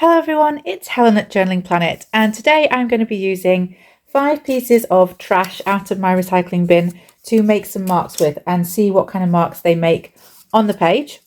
Hello everyone, it's Helen at Journaling Planet, and today I'm going to be using 5 pieces of trash out of my recycling bin to make some marks with and see what kind of marks they make on the page.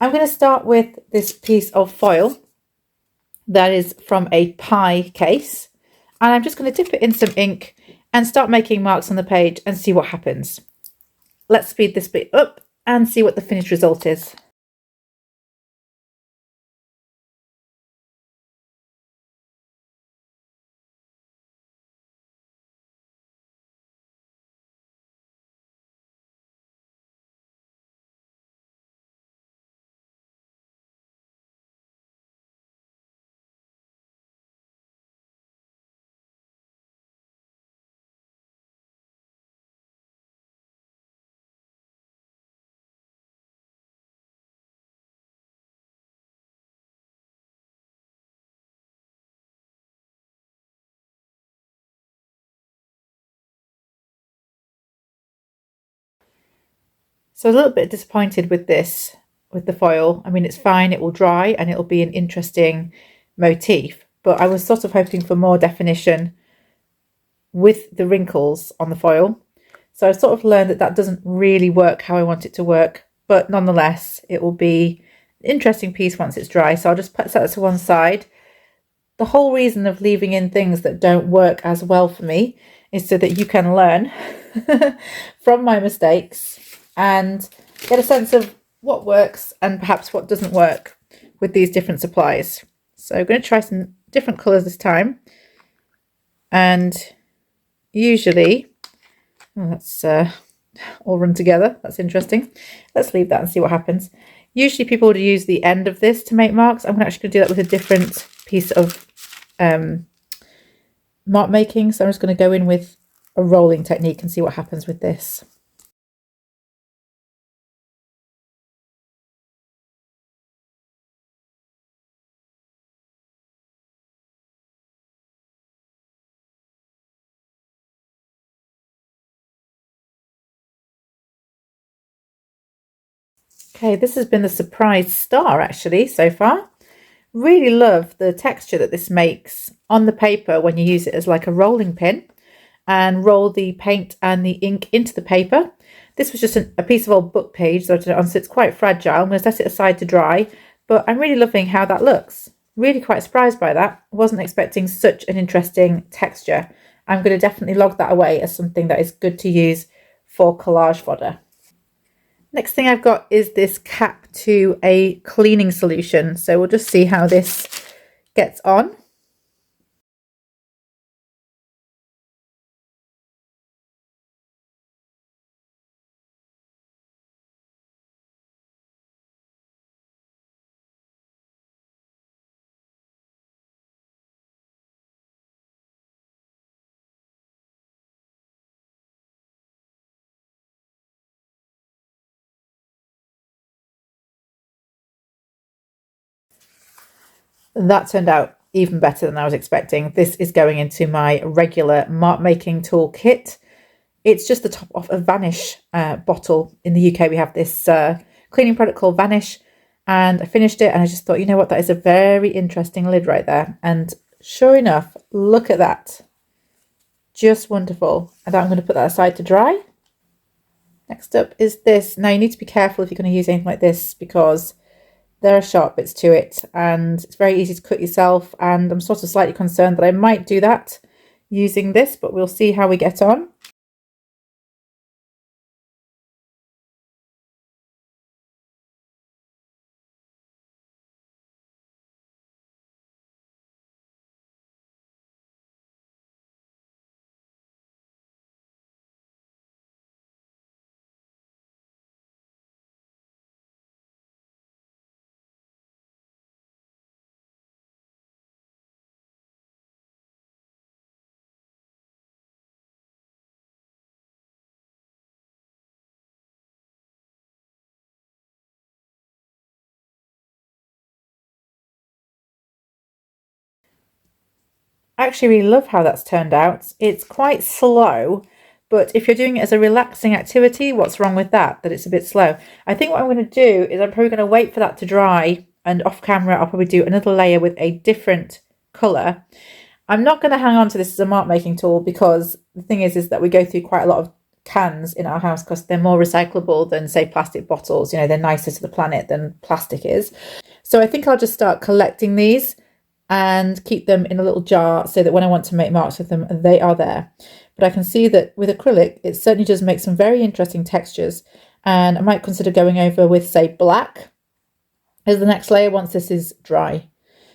I'm going to start with this piece of foil that is from a pie case, and I'm just going to dip it in some ink and start making marks on the page and see what happens. Let's speed this bit up and see what the finished result is. So a little bit disappointed with this, with the foil. I mean, it's fine, it will dry and it'll be an interesting motif, but I was sort of hoping for more definition with the wrinkles on the foil. So I've sort of learned that that doesn't really work how I want it to work, but nonetheless, it will be an interesting piece once it's dry. So I'll just set that to one side. The whole reason of leaving in things that don't work as well for me is so that you can learn from my mistakes and get a sense of what works and perhaps what doesn't work with these different supplies. So I'm going to try some different colours this time. And usually, that's all run together. That's interesting. Let's leave that and see what happens. Usually people would use the end of this to make marks. I'm actually going to do that with a different piece of mark making. So I'm just going to go in with a rolling technique and see what happens with this. Okay, this has been the surprise star actually so far. Really love the texture that this makes on the paper when you use it as like a rolling pin and roll the paint and the ink into the paper. This was just a piece of old book page that I did it on, so it's quite fragile. I'm going to set it aside to dry, but I'm really loving how that looks. Really quite surprised by that. Wasn't expecting such an interesting texture. I'm going to definitely log that away as something that is good to use for collage fodder. Next thing I've got is this cap to a cleaning solution. So we'll just see how this gets on. That turned out even better than I was expecting. This is going into my regular mark making tool kit. It's just the top of a Vanish bottle. In the UK, we have this cleaning product called Vanish, and I finished it and I just thought, you know what, that is a very interesting lid right there. And sure enough, look at that. Just wonderful. And I'm going to put that aside to dry. Next up is this. Now you need to be careful if you're going to use anything like this because there are sharp bits to it and it's very easy to cut yourself, and I'm sort of slightly concerned that I might do that using this, but we'll see how we get on. I actually really love how that's turned out. It's quite slow, but if you're doing it as a relaxing activity, what's wrong with that? That it's a bit slow. I think what I'm going to do is I'm probably going to wait for that to dry and off camera I'll probably do another layer with a different colour. I'm not going to hang on to this as a mark making tool, because the thing is that we go through quite a lot of cans in our house because they're more recyclable than, say, plastic bottles. You know, they're nicer to the planet than plastic is. So I think I'll just start collecting these and keep them in a little jar so that when I want to make marks with them, they are there. But I can see that with acrylic, it certainly does make some very interesting textures. And I might consider going over with, say, black as the next layer once this is dry.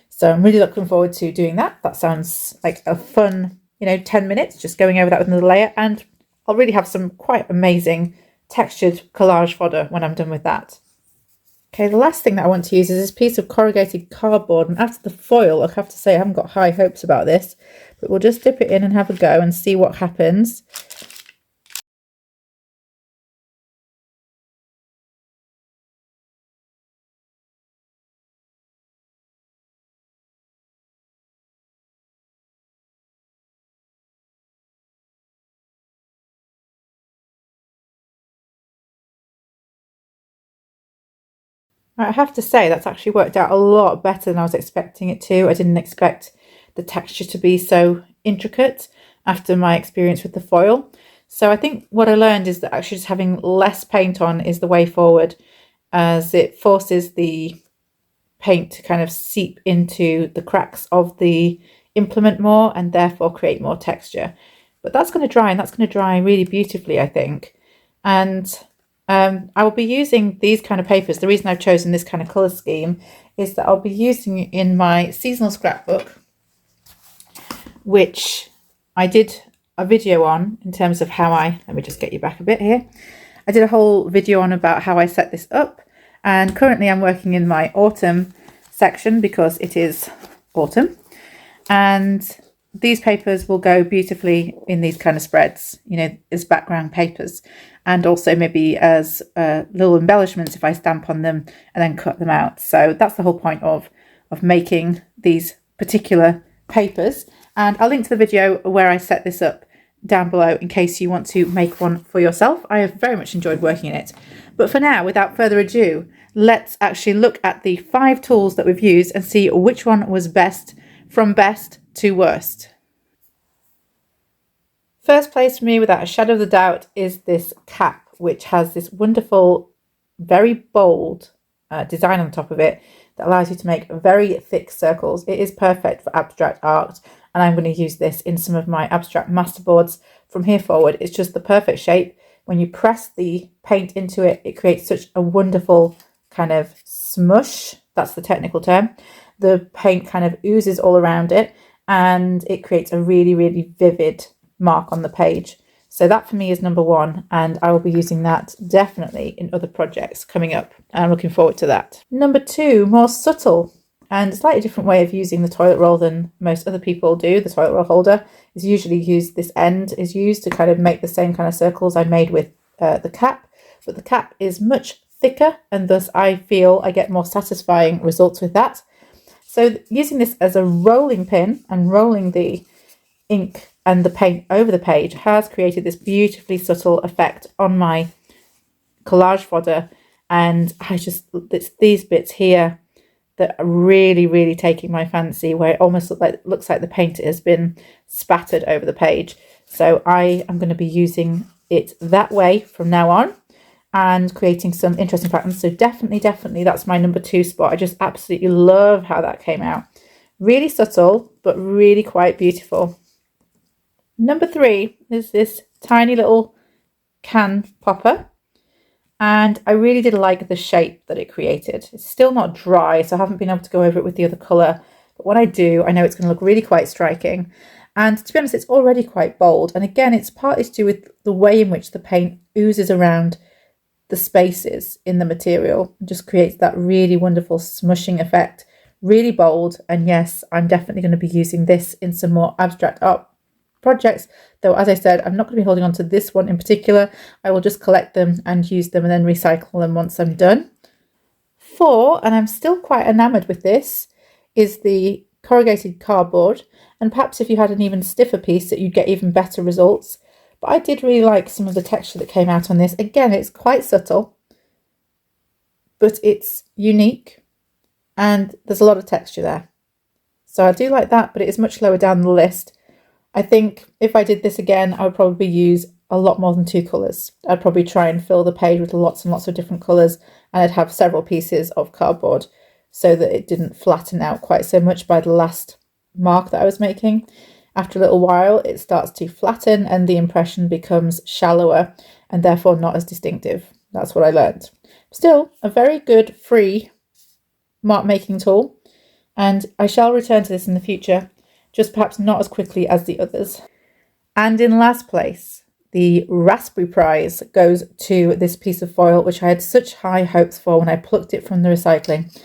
So I'm really looking forward to doing that. That sounds like a fun, 10 minutes, just going over that with another layer. And I'll really have some quite amazing textured collage fodder when I'm done with that. Okay, the last thing that I want to use is this piece of corrugated cardboard. And after the foil, I have to say I haven't got high hopes about this, but we'll just dip it in and have a go and see what happens. I have to say that's actually worked out a lot better than I was expecting it to. I didn't expect the texture to be so intricate after my experience with the foil. So I think what I learned is that actually just having less paint on is the way forward, as it forces the paint to kind of seep into the cracks of the implement more and therefore create more texture. But that's going to dry, and that's going to dry really beautifully, I think. And I will be using these kind of papers. The reason I've chosen this kind of colour scheme is that I'll be using it in my seasonal scrapbook, which I did a video on in terms of how let me just get you back a bit here. I did a whole video on about how I set this up, and currently I'm working in my autumn section because it is autumn, and these papers will go beautifully in these kind of spreads, as background papers, and also maybe as little embellishments if I stamp on them and then cut them out. So that's the whole point of making these particular papers. And I'll link to the video where I set this up down below in case you want to make one for yourself. I have very much enjoyed working in it. But for now, without further ado, let's actually look at the 5 tools that we've used and see which one was best, from best to worst. First place for me, without a shadow of a doubt, is this cap, which has this wonderful, very bold design on the top of it that allows you to make very thick circles. It is perfect for abstract art, and I'm going to use this in some of my abstract masterboards from here forward. It's just the perfect shape. When you press the paint into it, it creates such a wonderful kind of smush. That's the technical term. The paint kind of oozes all around it, and it creates a really, really vivid mark on the page. So that for me is number 1, and I will be using that definitely in other projects coming up, and I'm looking forward to that. Number 2, more subtle and a slightly different way of using the toilet roll than most other people do. The toilet roll holder is usually used, this end is used to kind of make the same kind of circles I made with the cap, but the cap is much thicker, and thus I feel I get more satisfying results with that. So using this as a rolling pin and rolling the ink and the paint over the page has created this beautifully subtle effect on my collage fodder, and it's these bits here that are really, really taking my fancy, where it almost looks like the paint has been spattered over the page. So I am going to be using it that way from now on and creating some interesting patterns. So definitely that's my number 2 spot. I just absolutely love how that came out. Really subtle, but really quite beautiful. Number 3 is this tiny little can popper, and I really did like the shape that it created. It's still not dry, so I haven't been able to go over it with the other colour, but when I do, I know it's going to look really quite striking. And to be honest, it's already quite bold, and again, it's partly to do with the way in which the paint oozes around the spaces in the material. It just creates that really wonderful smushing effect, really bold. And yes, I'm definitely going to be using this in some more abstract art projects, though as I said, I'm not going to be holding on to this one in particular. I will just collect them and use them and then recycle them once I'm done. 4, and I'm still quite enamoured with this, is the corrugated cardboard, and perhaps if you had an even stiffer piece that you'd get even better results. But I did really like some of the texture that came out on this. Again, it's quite subtle, but it's unique, and there's a lot of texture there. So I do like that, but it is much lower down the list. I think if I did this again, I would probably use a lot more than 2 colours. I'd probably try and fill the page with lots and lots of different colours, and I'd have several pieces of cardboard so that it didn't flatten out quite so much by the last mark that I was making. After a little while, it starts to flatten and the impression becomes shallower and therefore not as distinctive. That's what I learned. Still, a very good free mark making tool, and I shall return to this in the future, just perhaps not as quickly as the others. And in last place, the Raspberry Prize goes to this piece of foil, which I had such high hopes for when I plucked it from the recycling.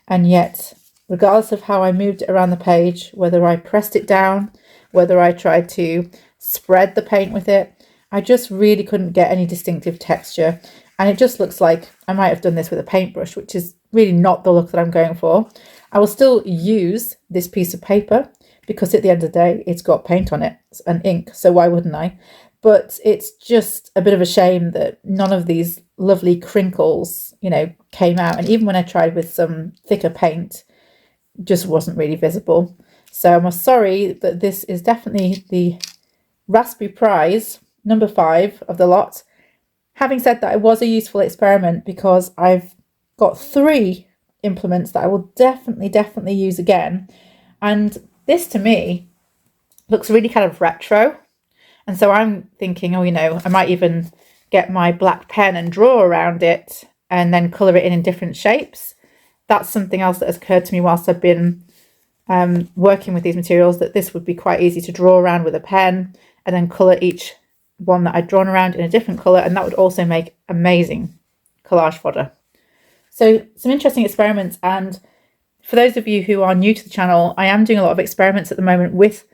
And yet, regardless of how I moved it around the page, whether I pressed it down, whether I tried to spread the paint with it, I just really couldn't get any distinctive texture. And it just looks like I might have done this with a paintbrush, which is really not the look that I'm going for. I will still use this piece of paper because at the end of the day, it's got paint on it and ink. So why wouldn't I? But it's just a bit of a shame that none of these lovely crinkles, came out. And even when I tried with some thicker paint, just wasn't really visible. So I'm sorry that this is definitely the Raspberry Prize, number 5 of the lot. Having said that, it was a useful experiment because I've got 3 implements that I will definitely use again. And this to me looks really kind of retro. And so I'm thinking, I might even get my black pen and draw around it and then colour it in different shapes. That's something else that has occurred to me whilst I've been working with these materials, that this would be quite easy to draw around with a pen and then colour each one that I'd drawn around in a different colour, and that would also make amazing collage fodder. So some interesting experiments, and for those of you who are new to the channel, I am doing a lot of experiments at the moment with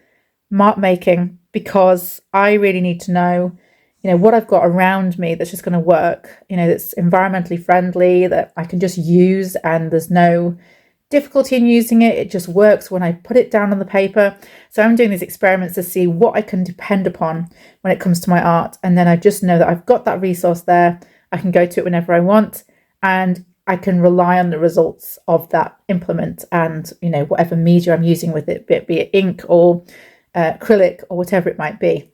mark making because I really need to know, what I've got around me that's just going to work, that's environmentally friendly, that I can just use and there's no difficulty in using it. It just works when I put it down on the paper. So I'm doing these experiments to see what I can depend upon when it comes to my art. And then I just know that I've got that resource there. I can go to it whenever I want, and I can rely on the results of that implement and, whatever media I'm using with it, be it ink or acrylic or whatever it might be.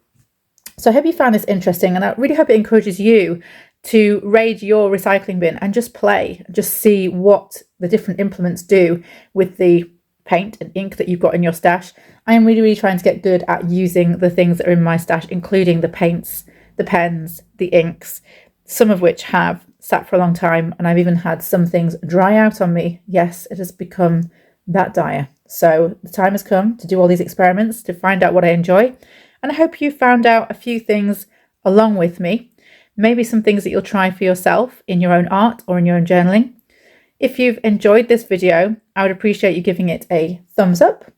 So I hope you found this interesting, and I really hope it encourages you to raid your recycling bin and just play, just see what the different implements do with the paint and ink that you've got in your stash. I am really trying to get good at using the things that are in my stash, including the paints, the pens, the inks, some of which have sat for a long time, and I've even had some things dry out on me. Yes, it has become that dire. So the time has come to do all these experiments, to find out what I enjoy, and I hope you found out a few things along with me. Maybe some things that you'll try for yourself in your own art or in your own journaling. If you've enjoyed this video, I would appreciate you giving it a thumbs up,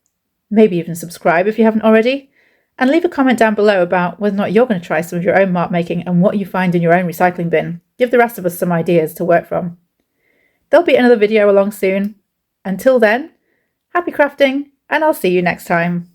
maybe even subscribe if you haven't already, and leave a comment down below about whether or not you're going to try some of your own mark making and what you find in your own recycling bin. Give the rest of us some ideas to work from. There'll be another video along soon. Until then, happy crafting, and I'll see you next time.